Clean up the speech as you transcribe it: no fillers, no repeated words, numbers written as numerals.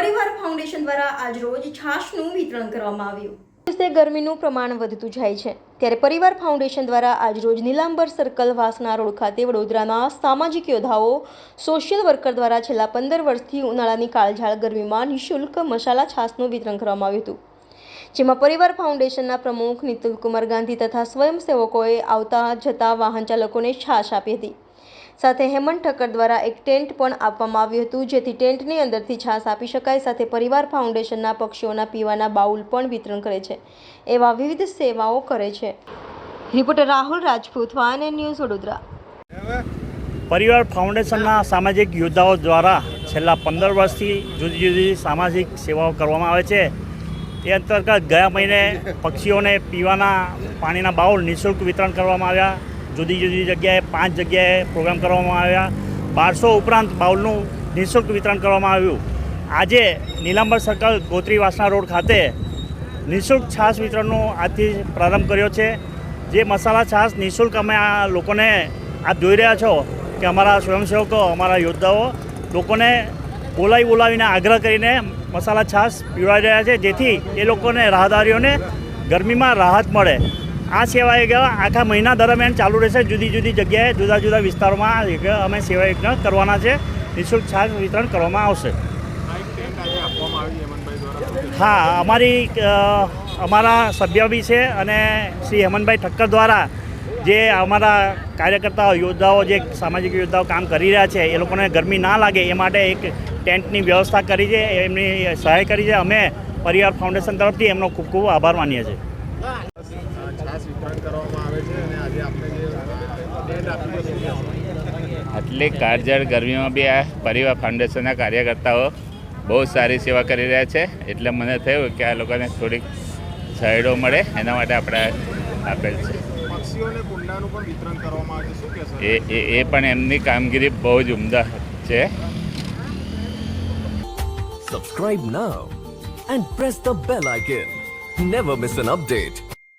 પરિવાર ફાઉન્ડેશન દ્વારા આજરોજ છાશનું વિતરણ કરવામાં આવ્યું. દિવસે ગરમીનું પ્રમાણ વધતું જાય છે ત્યારે પરિવાર ફાઉન્ડેશન દ્વારા આજરોજ નીલાંબર સર્કલ વાસણા રોડ ખાતે વડોદરાના સામાજિક યોદ્ધાઓ સોશિયલ વર્કર દ્વારા છેલ્લા 15 વર્ષથી ઉનાળાની કાળઝાળ ગરમીમાં નિઃશુલ્ક મસાલા છાશનું વિતરણ કરવામાં આવ્યું હતું, જેમાં પરિવાર ફાઉન્ડેશનના પ્રમુખ નિતુલ કુમાર ગાંધી તથા સ્વયંસેવકોએ આવતા જતા વાહન ચાલકોને છાશ આપી હતી. સાથે હેમંત ઠક્કર દ્વારા એક ટેન્ટ પણ આપવામાં આવ્યું હતું, જેથી ટેન્ટની અંદરથી છાશ આપી શકાય. સાથે પરિવાર ફાઉન્ડેશનના પક્ષીઓના પીવાના બાઉલ પણ વિતરણ કરે છે, એવા વિવિધ સેવાઓ કરે છે. Reporter Rahul Rajput, van news, Vadodara. પરિવાર ફાઉન્ડેશનના સામાજિક યોદ્ધાઓ દ્વારા છેલ્લા 15 વર્ષથી જુદી જુદી સામાજિક સેવાઓ કરવામાં આવે છે. એ અંતર્ગત ગયા મહિને પક્ષીઓને પીવાના પાણીના બાઉલ નિઃશુલ્ક વિતરણ કરવામાં આવ્યા. જુદી જુદી જગ્યાએ 5 જગ્યાએ પ્રોગ્રામ કરવામાં આવ્યા. 1200 ઉપરાંત બાઉલનું નિઃશુલ્ક વિતરણ કરવામાં આવ્યું. આજે નીલાંબર સર્કલ ગોત્રી વાસણા રોડ ખાતે નિઃશુલ્ક છાશ વિતરણનો આજથી પ્રારંભ કર્યો છે. જે મસાલા છાશ નિઃશુલ્ક અમે આ લોકોને આપ જોઈ રહ્યા છો કે અમારા સ્વયંસેવકો, અમારા યોદ્ધાઓ લોકોને બોલાવીને આગ્રહ કરીને મસાલા છાશ પીવડાવી રહ્યા છે, જેથી એ લોકોને રાહદારીઓને ગરમીમાં રાહત મળે. આ સેવા આખા મહિના દરમિયાન ચાલુ રહેશે. જુદી જુદી જગ્યાએ જુદા જુદા વિસ્તારોમાં અમે સેવા યજ્ઞ કરવાના છે. નિઃશુલ્ક છાશ વિતરણ કરવામાં આવશે. હા, અમારા સભ્ય બી છે અને શ્રી હેમંતભાઈ ઠક્કર દ્વારા જે અમારા કાર્યકર્તાઓ યોદ્ધાઓ જે સામાજિક યોદ્ધાઓ કામ કરી રહ્યા છે એ લોકોને ગરમી ના લાગે એ માટે એક ટેન્ટની વ્યવસ્થા કરી છે, એમની સહાય કરી છે. અમે પરિવાર ફાઉન્ડેશન તરફથી એમનો ખૂબ ખૂબ આભાર માનીએ છીએ. આટલી કાળઝાળ ગરમીમાં બી આ પરિવાર ફાઉન્ડેશનના કાર્યકર્તાઓ બહુ સારી સેવા કરી રહ્યા છે, એટલે મને થયું કે આ લોકોને થોડીક સહાયડો મળે એના માટે આપણે આપેલ છે. એ પણ એમની કામગીરી બહુ જ ઉમદા છે. Subscribe now and press the bell icon. Never miss an update.